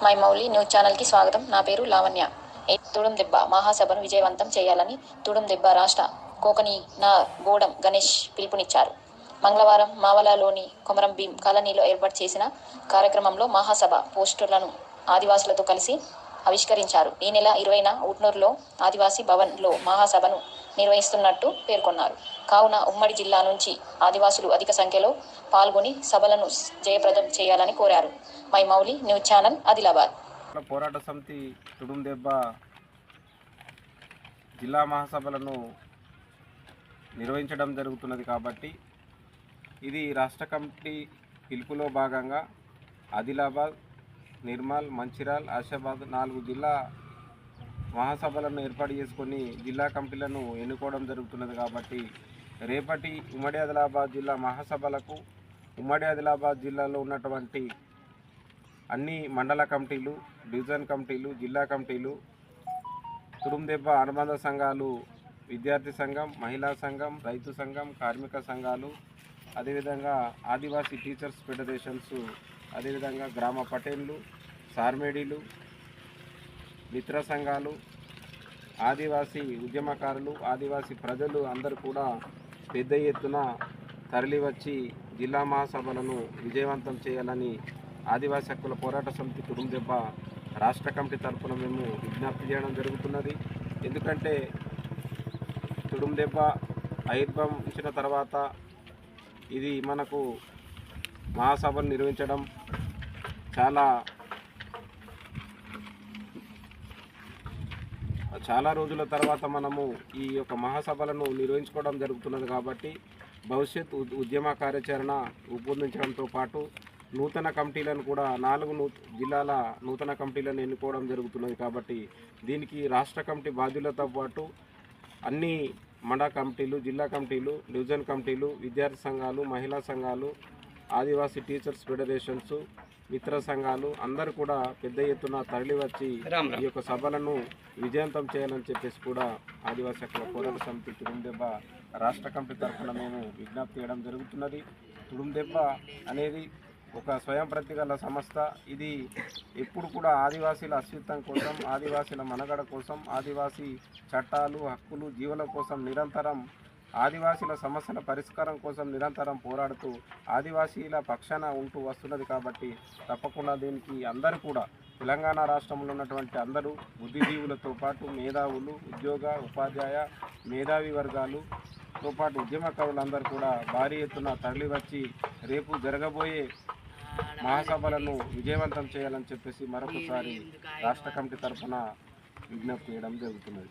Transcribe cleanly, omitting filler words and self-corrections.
My Mouli news ఛానల్కి స్వాగతం. నా పేరు లావణ్య. తుడుం దెబ్బ మహాసభను విజయవంతం చేయాలని తుడుం దెబ్బ రాష్ట్ర కోకనీనా గోడం గణేష్ పిలుపునిచ్చారు. మంగళవారం మావలలోని కొమరం భీం కాలనీలో ఏర్పాటు చేసిన కార్యక్రమంలో మహాసభ పోస్టర్లను ఆదివాసులతో కలిసి ఆవిష్కరించారు. ఈ నెల 20న ఉట్నూరులో ఆదివాసీ భవన్లో మహాసభను నిర్వహిస్తున్నట్టు పేర్కొన్నారు. కావున ఉమ్మడి జిల్లా నుంచి ఆదివాసులు అధిక సంఖ్యలో పాల్గొని సభలను జయప్రదం చేయాలని కోరారు. My Mouli news channel, Adilabad. పోరాట సమితి తుడుం దెబ్బ జిల్లా మహాసభలను నిర్వహించడం జరుగుతున్నది కాబట్టి ఇది రాష్ట్ర కమిటీ పిలుపులో భాగంగా ఆదిలాబాద్, నిర్మల్, మంచిర్యాల, ఆసిఫాబాద్ 4 జిల్లా మహాసభలను ఏర్పాటు చేసుకొని జిల్లా కమిటీలను ఎన్నుకోవడం జరుగుతున్నది కాబట్టి రేపటి ఉమ్మడి ఆదిలాబాద్ జిల్లా మహాసభలకు ఉమ్మడి ఆదిలాబాద్ జిల్లాలో ఉన్నటువంటి అన్ని మండల కమిటీలు, డివిజన్ కమిటీలు, జిల్లా కమిటీలు, తుడుం దెబ్బ అనుబంధ సంఘాలు, విద్యార్థి సంఘం, మహిళా సంఘం, రైతు సంఘం, కార్మిక సంఘాలు, అదేవిధంగా ఆదివాసీ టీచర్స్ ఫెడరేషన్స్, అదేవిధంగా గ్రామ పటేన్లు, సార్మేడీలు, మిత్ర సంఘాలు, ఆదివాసీ ఉద్యమకారులు, ఆదివాసీ ప్రజలు అందరూ కూడా పెద్ద ఎత్తున తరలివచ్చి జిల్లా మహాసభలను విజయవంతం చేయాలని ఆదివాసీ హక్కుల పోరాట సమితి తుడుం దెబ్బ రాష్ట్ర కమిటీ తరఫున మేము విజ్ఞప్తి చేయడం జరుగుతున్నది. ఎందుకంటే తుడుం దెబ్బ ఆవిర్భవించిన తర్వాత ఇది మనకు మహాసభలు నిర్వహించడం చాలా రోజుల తర్వాత మనము ఈ యొక్క మహాసభలను నిర్వహించుకోవడం జరుగుతున్నది కాబట్టి భవిష్యత్ ఉద్యమ కార్యాచరణ రూపొందించడంతో పాటు నూతన కమిటీలను కూడా 4 జిల్లాల నూతన కమిటీలను ఎన్నుకోవడం జరుగుతున్నది కాబట్టి దీనికి రాష్ట్ర కమిటీ బాధ్యులతో పాటు అన్ని మండల కమిటీలు, జిల్లా కమిటీలు, డివిజన్ కమిటీలు, విద్యార్థి సంఘాలు, మహిళా సంఘాలు, ఆదివాసీ టీచర్స్ ఫెడరేషన్స్, మిత్ర సంఘాలు అందరూ కూడా పెద్ద ఎత్తున తరలివచ్చి ఈ యొక్క సభలను విజయవంతం చేయాలని చెప్పేసి కూడా ఆదివాసీ హక్కుల పోరాట సమితి తుడుం దెబ్బ రాష్ట్ర కమిటీ తరఫున మేము విజ్ఞప్తి చేయడం జరుగుతున్నది. తుడుం దెబ్బ అనేది ఒక స్వయం ప్రతిగల సంస్థ. ఇది ఎప్పుడు కూడా ఆదివాసీల అస్తిత్వం కోసం, ఆదివాసీల మనుగడ కోసం, ఆదివాసీ చట్టాలు, హక్కులు, జీవుల కోసం నిరంతరం ఆదివాసీల సమస్యల పరిష్కారం కోసం నిరంతరం పోరాడుతూ ఆదివాసీల పక్షాన ఉంటూ వస్తున్నది కాబట్టి తప్పకుండా దీనికి అందరూ కూడా తెలంగాణ రాష్ట్రంలో ఉన్నటువంటి అందరూ బుద్ధిజీవులతో పాటు మేధావులు, ఉద్యోగ, ఉపాధ్యాయ, మేధావి వర్గాలుతో పాటు ఉద్యమకారులందరూ కూడా భారీ ఎత్తున తరలివచ్చి రేపు జరగబోయే మహాసభలను విజయవంతం చేయాలని చెప్పేసి మరొకసారి రాష్ట్ర కమిటీ తరఫున విజ్ఞప్తి చేయడం జరుగుతున్నది.